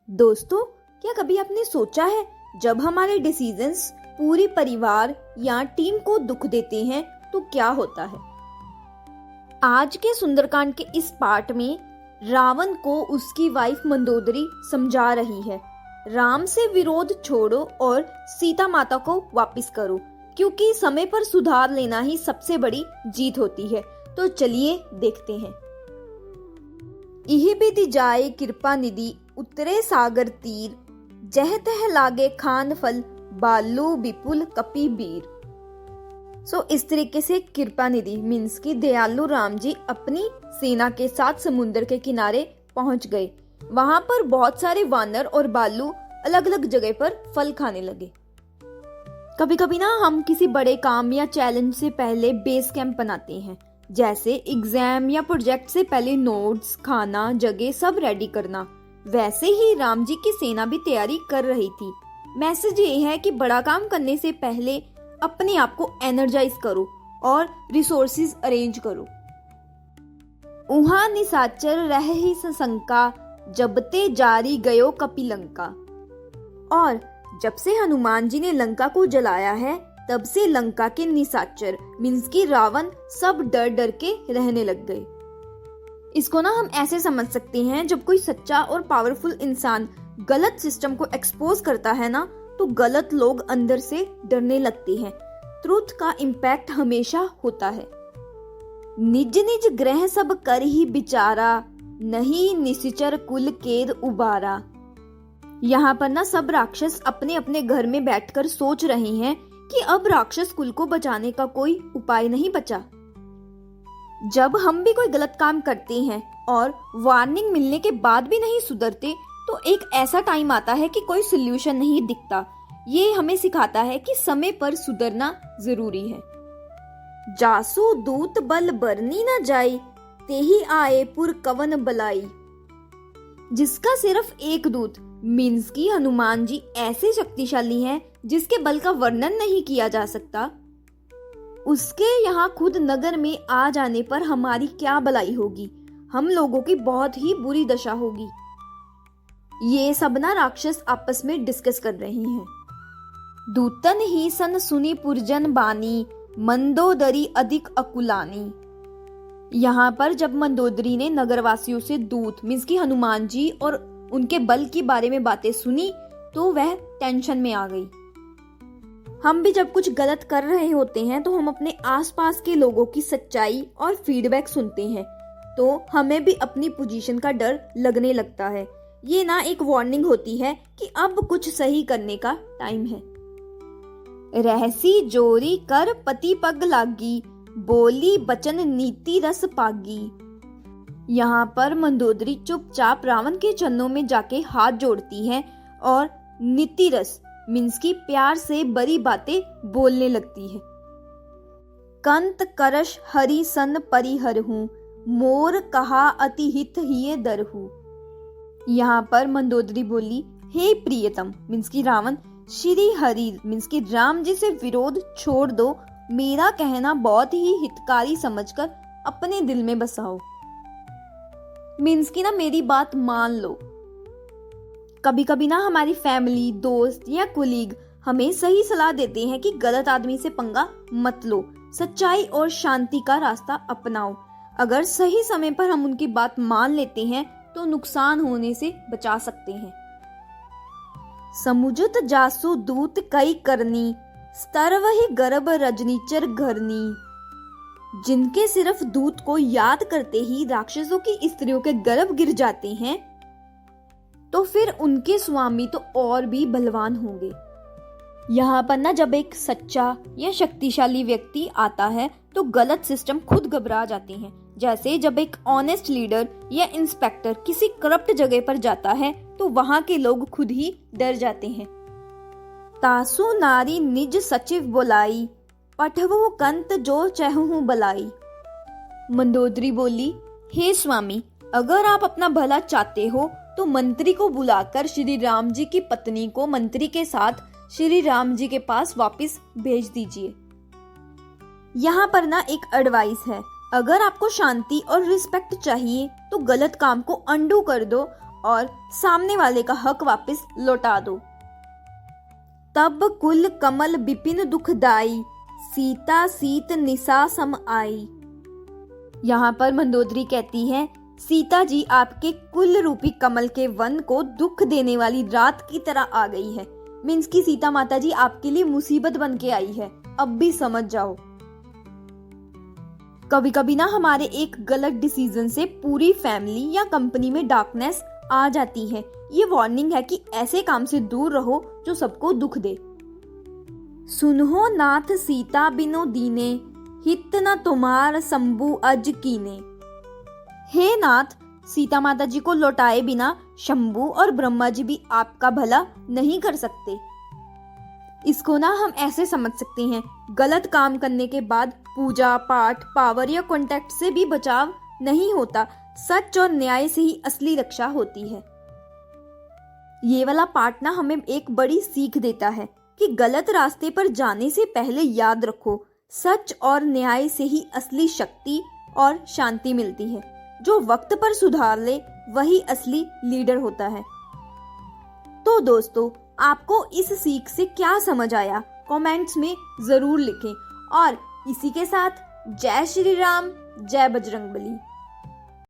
दोस्तों, क्या कभी आपने सोचा है जब हमारे डिसीजंस पूरे परिवार या टीम को दुख देते हैं तो क्या होता है। आज के सुंदरकांड के इस पार्ट में रावण को उसकी वाइफ मंदोदरी समझा रही है, राम से विरोध छोड़ो और सीता माता को वापस करो, क्योंकि समय पर सुधार लेना ही सबसे बड़ी जीत होती है। तो चलिए देखते हैं। इही बीती जाए कृपा निधि, उतरे सागर तीर, जह तह लागे खान फल, बालू विपुल कपि बीर। इस तरीके से कृपा निधि मीन्स की दयालु राम जी अपनी सेना के साथ समुद्र के किनारे पहुंच गए। वहां पर बहुत सारे वानर और बालू अलग अलग जगह पर फल खाने लगे। कभी कभी ना हम किसी बड़े काम या चैलेंज से पहले बेस कैंप बनाते हैं, जैसे एग्जाम या प्रोजेक्ट से पहले नोट्स, खाना, जगह सब रेडी करना। वैसे ही राम जी की सेना भी तैयारी कर रही थी। मैसेज ये है कि बड़ा काम करने से पहले अपने आप को एनर्जाइज करो और रिसोर्सेज अरेंज करो। उहा निसाचर रह ही सशंका, जबते जारी गयो कपिलंका। और जब से हनुमान जी ने लंका को जलाया है, तब से लंका के निशाचर मीन्स की रावण सब डर डर के रहने लग गए। इसको ना हम ऐसे समझ सकते हैं, जब कोई सच्चा और पावरफुल इंसान गलत सिस्टम को एक्सपोज करता है ना, तो गलत लोग अंदर से डरने लगते हैं। ट्रुथ का इम्पैक्ट हमेशा होता है। निज निज ग्रह सब कर ही बिचारा, नहीं निशिचर कुल केद उबारा। यहाँ पर ना सब राक्षस अपने अपने घर में बैठकर सोच रहे हैं कि अब राक्षस कुल को बचाने का कोई उपाय नहीं बचा। जब हम भी कोई गलत काम करते हैं और वार्निंग मिलने के बाद भी नहीं सुधरते, तो एक ऐसा टाइम आता है कि कोई सोल्यूशन नहीं दिखता। ये हमें सिखाता है कि समय पर सुधरना जरूरी है। जासु दूत बल बरनी न जाई, तेही आए पुर कवन बलाई। जिसका सिर्फ एक दूत मीन्स की हनुमान जी ऐसे शक्तिशाली हैं जिसके बल का वर्णन नहीं किया जा सकता, उसके यहाँ खुद नगर में आ जाने पर हमारी क्या भलाई होगी। हम लोगों की बहुत ही बुरी दशा होगी। ये सब ना राक्षस आपस में डिस्कस कर रहे हैं। दूतन ही सन सुनी पुरजन बानी, मंदोदरी अधिक अकुलानी। यहाँ पर जब मंदोदरी ने नगरवासियों से दूत मीन्स की हनुमान जी और उनके बल के बारे में बातें सुनी, तो वह टेंशन में आ गई। हम भी जब कुछ गलत कर रहे होते हैं तो हम अपने आसपास के लोगों की सच्चाई और फीडबैक सुनते हैं, तो हमें भी अपनी पोजीशन का डर लगने लगता है। ये ना एक वार्निंग होती है कि अब कुछ सही करने का टाइम है। रहसी जोरी कर पति पग लागी, बोली बचन नीति रस पागी। यहाँ पर मंदोदरी चुपचाप रावण के चरणों में जाके हाथ जोड़ती है और नीति रस मीन्स की प्यार से बड़ी बातें बोलने लगती है। कंत करश हरि सन परिहर हूँ, मोर कहा अति हित हिये दर हूँ। यहाँ पर मंदोदरी बोली, हे प्रियतम मीन्स की रावण, श्री हरि मीन्स की राम जी से विरोध छोड़ दो, मेरा कहना बहुत ही हितकारी समझकर अपने दिल में बसाओ। मीन्स की ना मेरी बात मान लो। कभी कभी ना हमारी फैमिली, दोस्त या कुलीग हमें सही सलाह देते हैं कि गलत आदमी से पंगा मत लो, सच्चाई और शांति का रास्ता अपनाओ। अगर सही समय पर हम उनकी बात मान लेते हैं तो नुकसान होने से बचा सकते हैं। समुझत जासु दूत कई करनी, स्तर वही गर्भ रजनीचर घरनी। जिनके सिर्फ दूत को याद करते ही राक्षसों की स्त्रियों के गर्भ गिर जाते हैं, तो फिर उनके स्वामी तो और भी बलवान होंगे। यहाँ पर ना जब एक सच्चा या शक्तिशाली व्यक्ति आता है तो गलत सिस्टम खुद घबरा जाते हैं। जैसे जब एक ऑनेस्ट लीडर या इंस्पेक्टर किसी करप्ट जगह पर जाता है तो वहां के लोग खुद ही डर जाते हैं। तासु नारी निज सचिव बोलाई, पठवो कंत जो चहु बलाई। मंदोदरी बोली, हे स्वामी, अगर आप अपना भला चाहते हो तो मंत्री को बुलाकर श्री राम जी की पत्नी को मंत्री के साथ श्री राम जी के पास वापस भेज दीजिए। यहाँ पर ना एक एडवाइस है, अगर आपको शांति और रिस्पेक्ट चाहिए तो गलत काम को अंडू कर दो और सामने वाले का हक वापस लौटा दो। तब कुल कमल बिपिन दुखदाई, सीता सीत निसा सम आई। यहाँ पर मंदोदरी कहती है, सीता जी आपके कुल रूपी कमल के वन को दुख देने वाली रात की तरह आ गई है। मीन्स की सीता माता जी आपके लिए मुसीबत बन के आई है, अब भी समझ जाओ। कभी कभी ना हमारे एक गलत डिसीजन से पूरी फैमिली या कंपनी में डार्कनेस आ जाती है। ये वार्निंग है कि ऐसे काम से दूर रहो जो सबको दुख दे। सुनहो नाथ सीता बिनो दीने, हित न तुम्हार शंभु अज कीने। हे नाथ, सीता माता जी को लौटाए बिना शंभु और ब्रह्मा जी भी आपका भला नहीं कर सकते। इसको ना हम ऐसे समझ सकते हैं, गलत काम करने के बाद पूजा पाठ, पावर या कॉन्टैक्ट से भी बचाव नहीं होता, सच और न्याय से ही असली रक्षा होती है। ये वाला पाठ ना हमें एक बड़ी सीख देता है कि गलत रास्ते पर जाने से पहले याद रखो, सच और न्याय से ही असली शक्ति और शांति मिलती है। जो वक्त पर सुधार ले वही असली लीडर होता है। तो दोस्तों, आपको इस सीख से क्या समझ आया कमेंट्स में जरूर लिखें। और इसी के साथ जय श्री राम, जय बजरंगबली।